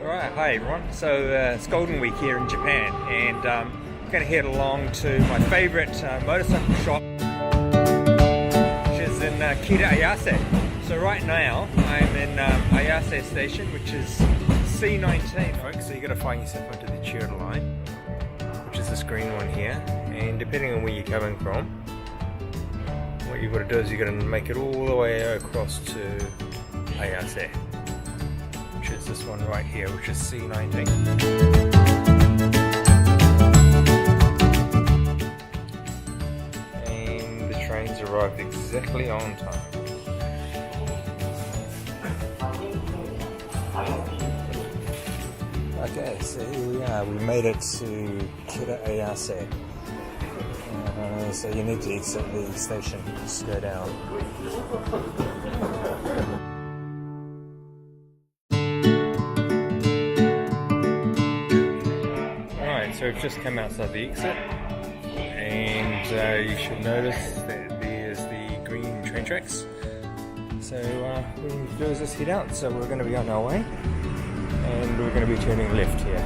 Alright, hi everyone. So it's Golden Week here in Japan, and I'm going to head along to my favourite motorcycle shop, which is in Kita Ayase. So right now I'm in Ayase Station, which is C19, folks. So you got to find yourself onto the Chiyoda line, which is this green one here. And depending on where you're coming from, what you've got to do is you've got to make it all the way across to Ayase, which is this one right here, which is C19. And the trains arrived exactly on time. Okay, so here we are. We made it to Kita Ayase. So you need to exit the station, just go down. Alright, so we've just come outside the exit, and you should notice that there's the green train tracks. So what we need to do is just head out. So we're going to be on our way, and we're going to be turning left here.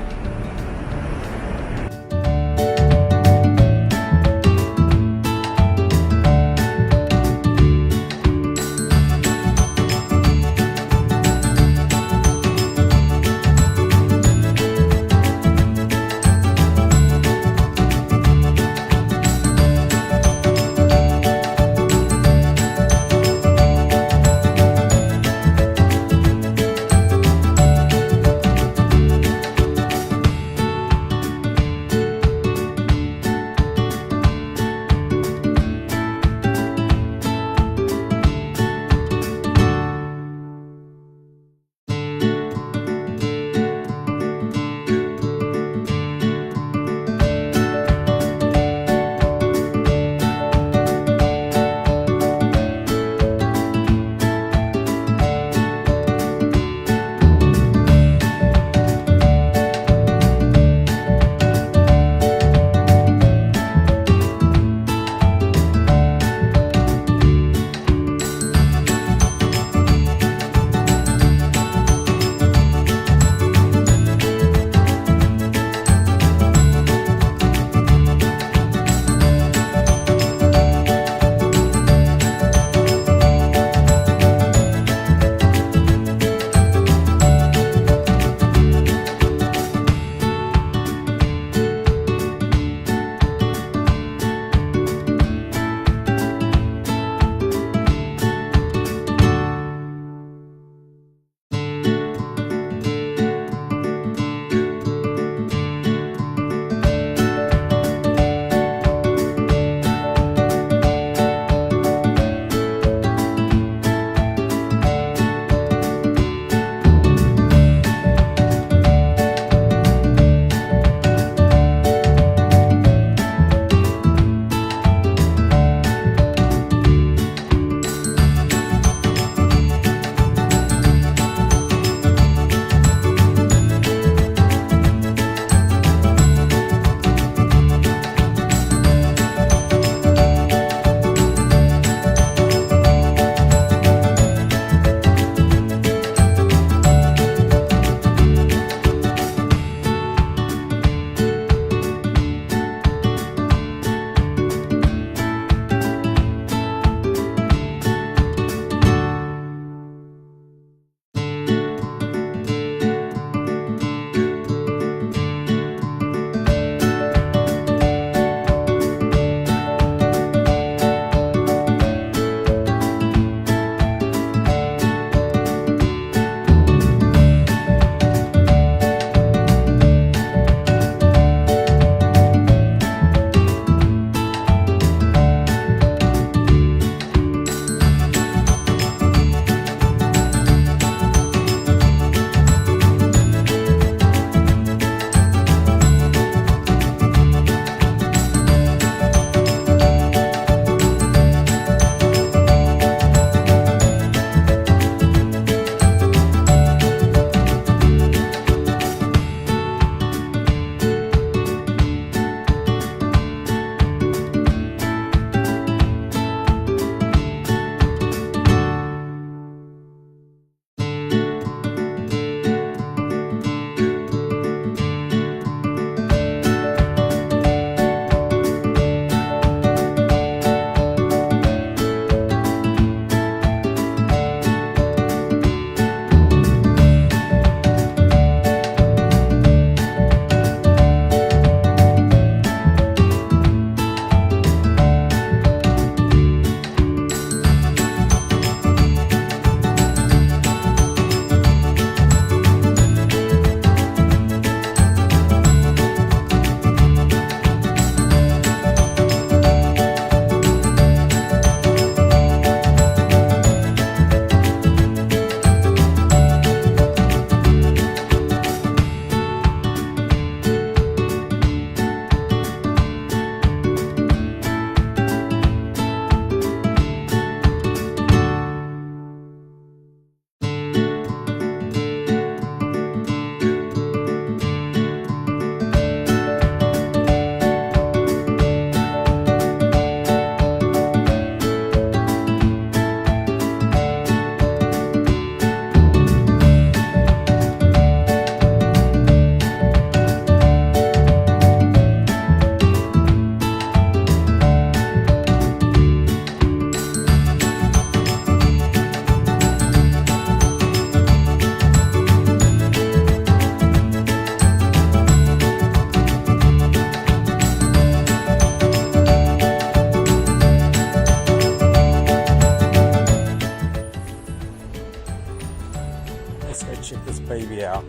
baby out.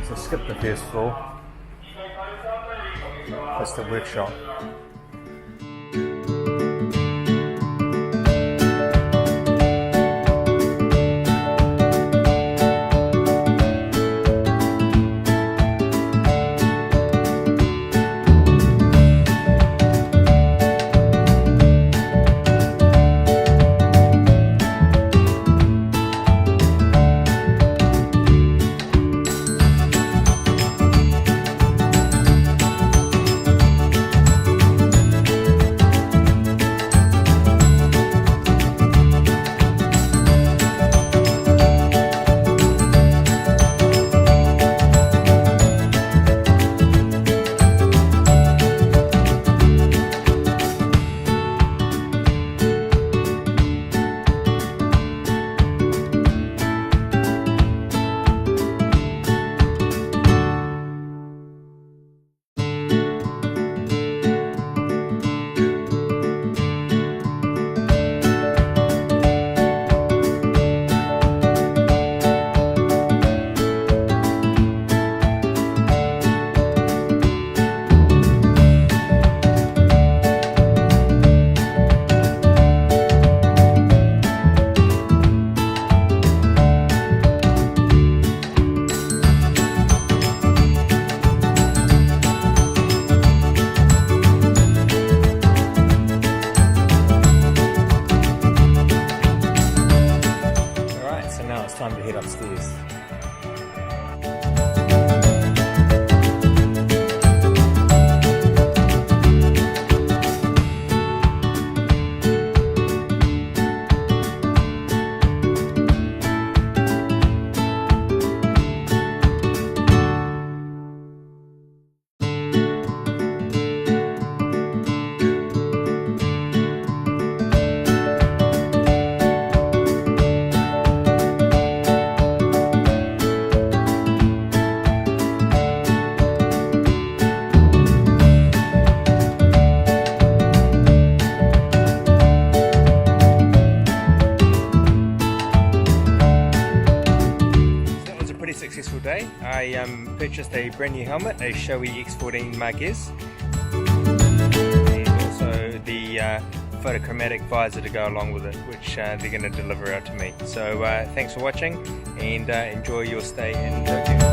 So skip the first floor. That's the workshop. It's time to head upstairs. Successful day. I purchased a brand new helmet, a Shoei X14 Marquez, and also the photochromatic visor to go along with it, which they're going to deliver out to me. So thanks for watching, and enjoy your stay in Tokyo.